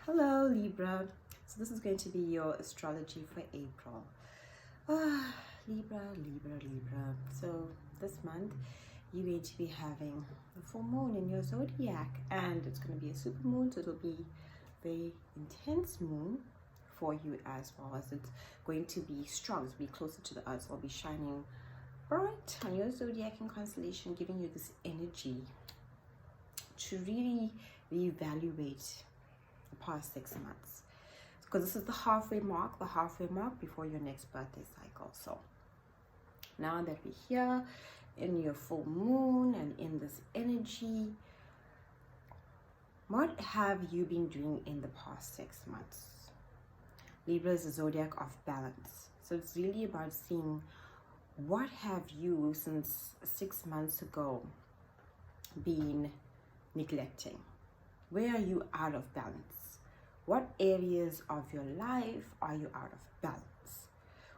Hello Libra. So this is going to be your astrology for April. Libra. So this month you're going to be having the full moon in your zodiac, and it's going to be a super moon, so it'll be very intense moon for you, as well as it's going to be strong. It'll be closer to the earth, so it'll be shining bright on your zodiac and constellation, giving you this energy to really reevaluate the past 6 months, because this is the halfway mark before your next birthday cycle. So now that we're here in your full moon and in this energy, what have you been doing in the past 6 months? Libra is a zodiac of balance, so it's really about seeing what have you since 6 months ago been neglecting. Where are you out of balance? What areas of your life are you out of balance?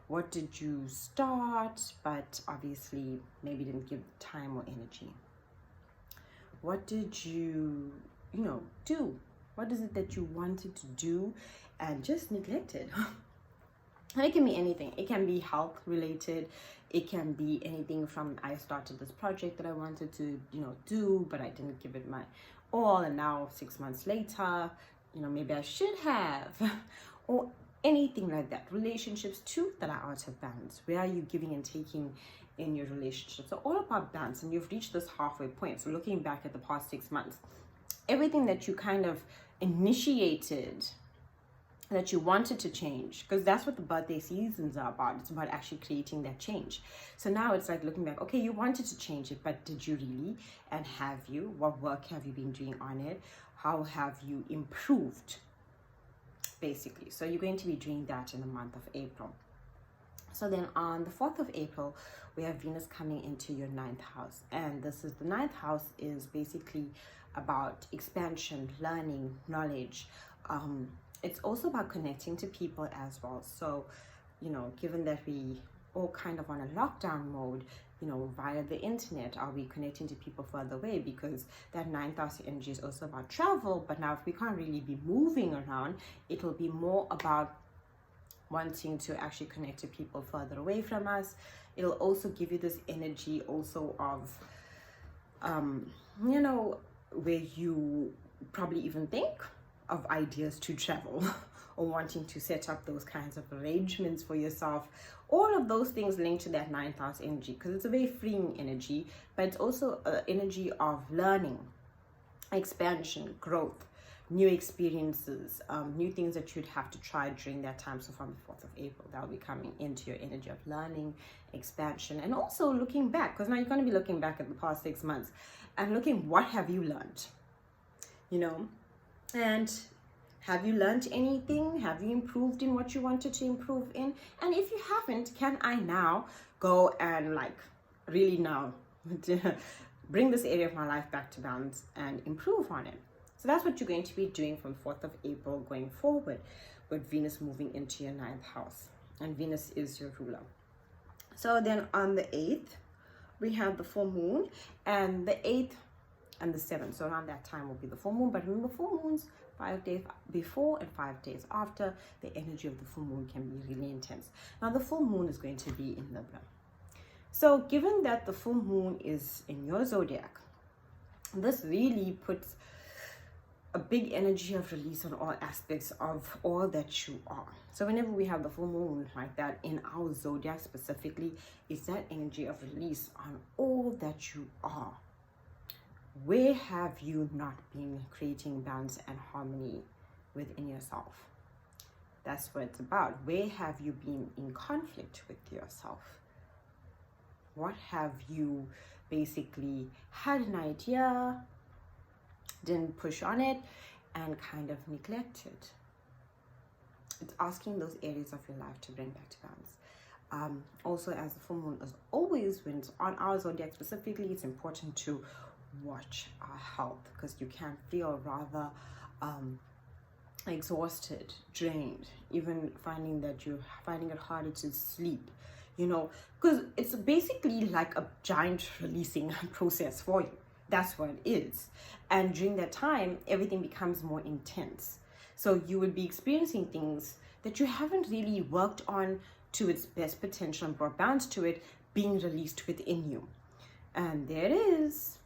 What did you start but obviously maybe didn't give time or energy? What did you do? What is it that you wanted to do and just neglected? And it can be anything. It can be health related. It can be anything from, I started this project that I wanted to do, but I didn't give it my all, and now 6 months later, maybe I should have. Or anything like that. Relationships too that are out of balance. Where are you giving and taking in your relationship? So all about balance, and you've reached this halfway point. So looking back at the past 6 months, everything that you kind of initiated, that you wanted to change, because that's what the birthday seasons are about. It's about actually creating that change. So now it's like looking back, okay, you wanted to change it, but did you really? And have you? What work have you been doing on it? How have you improved, basically? So you're going to be doing that in the month of April. So then on the 4th of April, we have Venus coming into your 9th house. And the 9th house is basically about expansion, learning, knowledge. It's also about connecting to people as well. So, given that we all kind of on a lockdown mode, via the internet, are we connecting to people further away? Because that 9th house energy is also about travel. But now if we can't really be moving around, it'll be more about wanting to actually connect to people further away from us. It'll also give you this energy also of, where you probably even think of ideas to travel or wanting to set up those kinds of arrangements for yourself. All of those things linked to that 9th house energy, because it's a very freeing energy, but it's also an energy of learning, expansion, growth, new experiences, new things that you'd have to try during that time. So from the 4th of April, that will be coming into your energy of learning, expansion, and also looking back, because now you're going to be looking back at the past 6 months and looking, what have you learned? And have you learned anything? Have you improved in what you wanted to improve in? And if you haven't, can I now go and really now bring this area of my life back to balance and improve on it? So that's what you're going to be doing from 4th of April going forward, with Venus moving into your 9th house. And Venus is your ruler. So then on the 8th, we have the full moon, and the 8th and the 7th. So around that time will be the full moon. But remember, full moons 5 days before and 5 days after, the energy of the full moon can be really intense. Now the full moon is going to be in Libra. So given that the full moon is in your zodiac, this really puts a big energy of release on all aspects of all that you are. So whenever we have the full moon like that in our zodiac specifically, it's that energy of release on all that you are. Where have you not been creating balance and harmony within yourself? That's what it's about. Where have you been in conflict with yourself? What have you basically had an idea, didn't push on it, and kind of neglected? It's asking those areas of your life to bring back to balance. Also, as the full moon is always, when it's on our zodiac specifically, it's important to watch our health, because you can feel rather exhausted, drained, even finding it harder to sleep, because it's basically like a giant releasing process for you. That's what it is. And during that time, everything becomes more intense. So you would be experiencing things that you haven't really worked on to its best potential and brought balance to it being released within you. And there it is,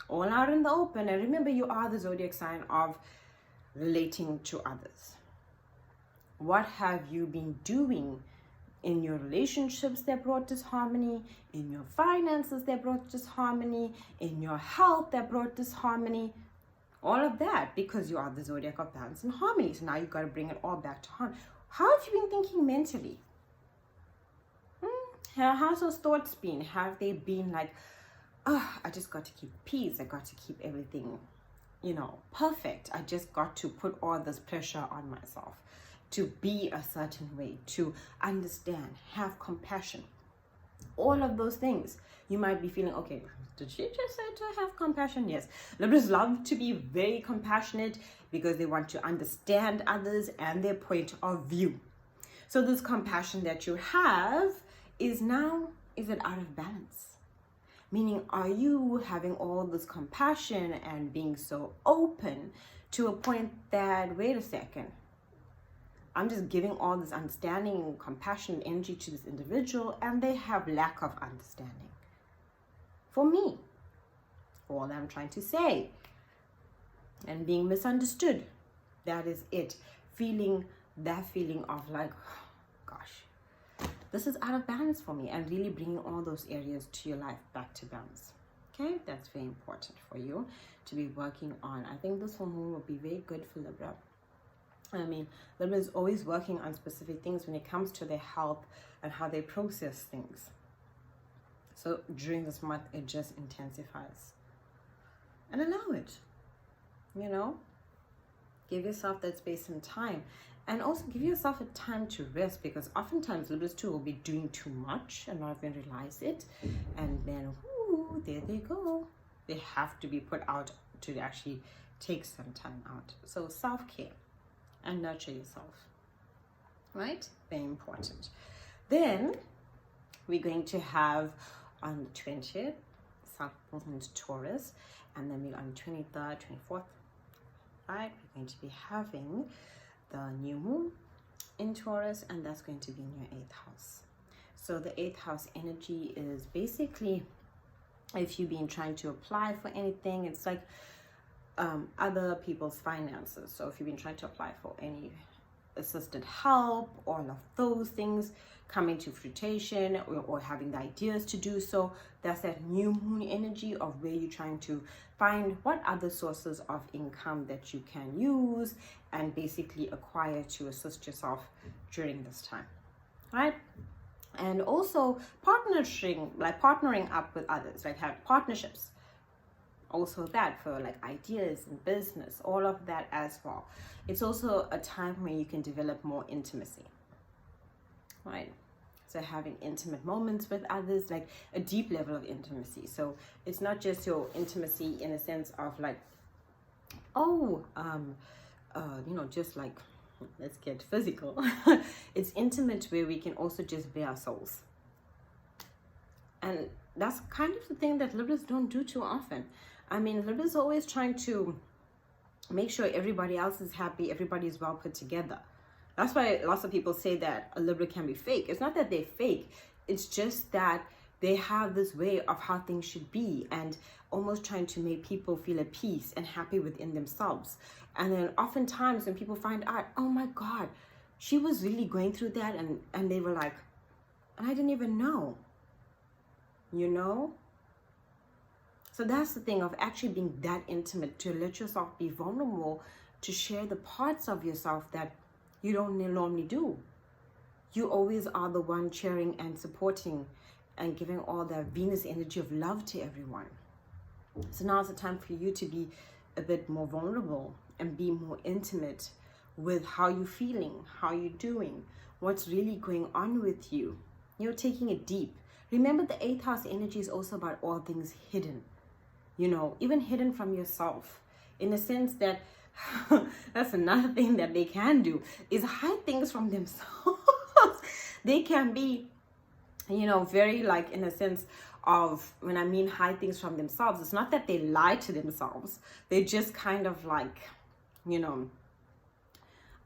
all out in the open. And remember, you are the zodiac sign of relating to others. What have you been doing in your relationships that brought disharmony, in your finances that brought disharmony, in your health that brought disharmony? All of that, because you are the zodiac of balance and harmony. So now you've got to bring it all back to harmony. How have you been thinking mentally? How's those thoughts been? Have they been like, oh, I just got to keep peace. I got to keep everything, perfect. I just got to put all this pressure on myself to be a certain way, to understand, have compassion. All of those things. You might be feeling, okay, did she just say to have compassion? Yes. Libras love to be very compassionate because they want to understand others and their point of view. So this compassion that you have is it out of balance? Meaning, are you having all this compassion and being so open to a point that, wait a second, I'm just giving all this understanding, compassion, and energy to this individual, and they have lack of understanding for me, for all that I'm trying to say, and being misunderstood. That is it. That feeling of like, oh, gosh, this is out of balance for me, and really bringing all those areas to your life back to balance. Okay, that's very important for you to be working on. I think this full moon will be very good for Libra. I mean, Libra is always working on specific things when it comes to their health and how they process things. So during this month, it just intensifies. And allow it, Give yourself that space and time. And also give yourself a time to rest, because oftentimes Libras too will be doing too much and not even realize it. And then, there they go. They have to be put out to actually take some time out. So self-care and nurture yourself, right? Very important. Then we're going to have on the 20th, South Pole into Taurus, and then we're on the 23rd, 24th, right? We're going to be having the new moon in Taurus, and that's going to be in your 8th house. So the 8th house energy is basically, if you've been trying to apply for anything, it's like other people's finances. So if you've been trying to apply for any assisted help, all of those things coming to fruition, or having the ideas to do so, that's that new moon energy of where you're trying to find what other sources of income that you can use and basically acquire to assist yourself during this time, right? And also partnering up with others, like have partnerships. Also that for like ideas and business, all of that as well. It's also a time where you can develop more intimacy, right? So having intimate moments with others, like a deep level of intimacy. So it's not just your intimacy in a sense of like, just like, let's get physical. It's intimate where we can also just be our souls. And that's kind of the thing that Libras don't do too often. I mean, Libras are always trying to make sure everybody else is happy, everybody is well put together. That's why lots of people say that a Libra can be fake. It's not that they're fake. It's just that they have this way of how things should be, and almost trying to make people feel at peace and happy within themselves. And then oftentimes when people find out, oh my God, she was really going through that, and they were like, I didn't even know, So that's the thing of actually being that intimate, to let yourself be vulnerable, to share the parts of yourself that you don't normally do. You always are the one cheering and supporting and giving all the Venus energy of love to everyone. So now is the time for you to be a bit more vulnerable and be more intimate with how you're feeling, how you're doing, what's really going on with you. You're taking it deep. Remember, the 8th house energy is also about all things hidden, even hidden from yourself, in the sense that that's another thing that they can do, is hide things from themselves. They can be, very like, in a sense of, when I mean hide things from themselves, it's not that they lie to themselves. They just kind of like,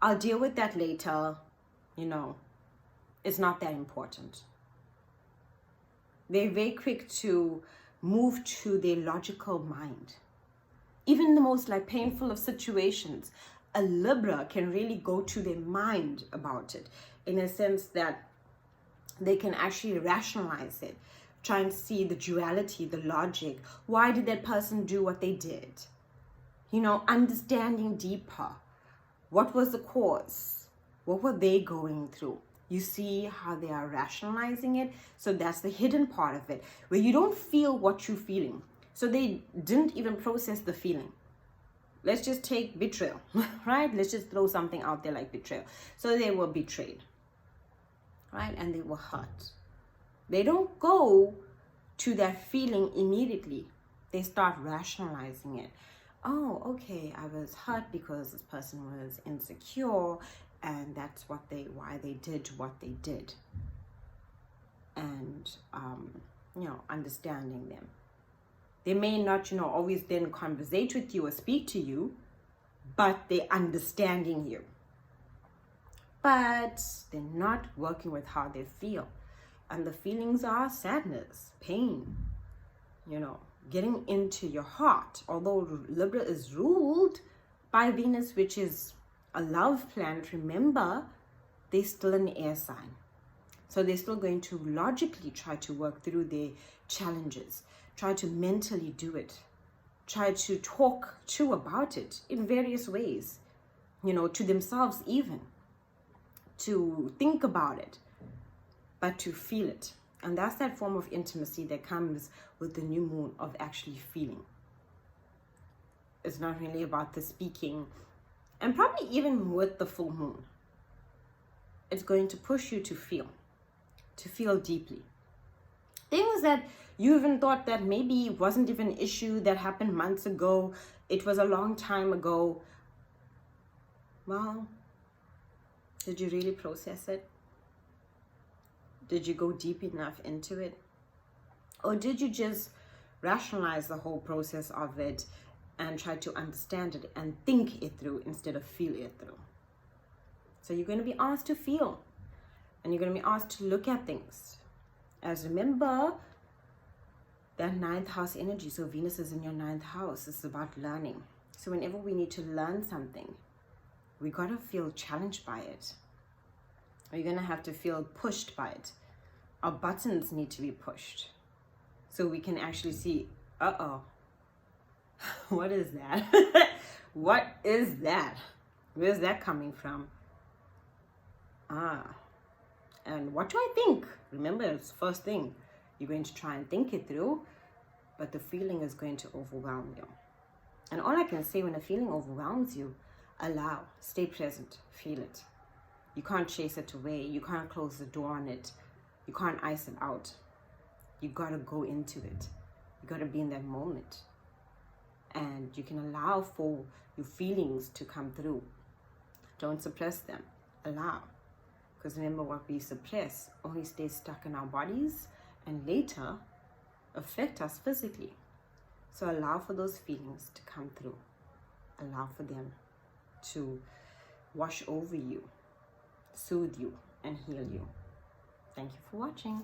I'll deal with that later, it's not that important. They're very quick to move to their logical mind. Even the most painful of situations, a Libra can really go to their mind about it, in a sense that they can actually rationalize it, try and see the duality, the logic. Why did that person do what they did? Understanding deeper. What was the cause? What were they going through? You see how they are rationalizing it? So that's the hidden part of it, where you don't feel what you're feeling. So they didn't even process the feeling. Let's just take betrayal, right? Let's just throw something out there like betrayal. So they were betrayed, right? And they were hurt. They don't go to that feeling immediately. They start rationalizing it. Oh, okay, I was hurt because this person was insecure, and that's why they did what they did. And, understanding them. They may not, always then conversate with you or speak to you, but they're understanding you. But they're not working with how they feel. And the feelings are sadness, pain, getting into your heart. Although Libra is ruled by Venus, which is a love planet, remember, they're still an air sign. So they're still going to logically try to work through their challenges, try to mentally do it, try to talk about it in various ways, to themselves even, to think about it, but to feel it. And that's that form of intimacy that comes with the new moon, of actually feeling. It's not really about the speaking, and probably even with the full moon, it's going to push you to feel deeply. Things that you even thought that maybe wasn't even an issue, that happened months ago, it was a long time ago. Well, did you really process it? Did you go deep enough into it? Or did you just rationalize the whole process of it and try to understand it and think it through instead of feel it through? So you're going to be asked to feel, and you're going to be asked to look at things. As remember, that 9th house energy, so Venus is in your 9th house. It's about learning. So whenever we need to learn something, we got to feel challenged by it. Or you're going to have to feel pushed by it. Our buttons need to be pushed, so we can actually see, what is that? What is that? Where's that coming from? And what do I think? Remember, it's the first thing. You're going to try and think it through, but the feeling is going to overwhelm you. And all I can say, when a feeling overwhelms you, allow, stay present, feel it. You can't chase it away. You can't close the door on it. You can't ice it out. You got to go into it. You got to be in that moment. And you can allow for your feelings to come through. Don't suppress them. Allow. Because remember, what we suppress only stays stuck in our bodies and later affect us physically. So allow for those feelings to come through. Allow for them to wash over you, soothe you, and heal you. Thank you for watching.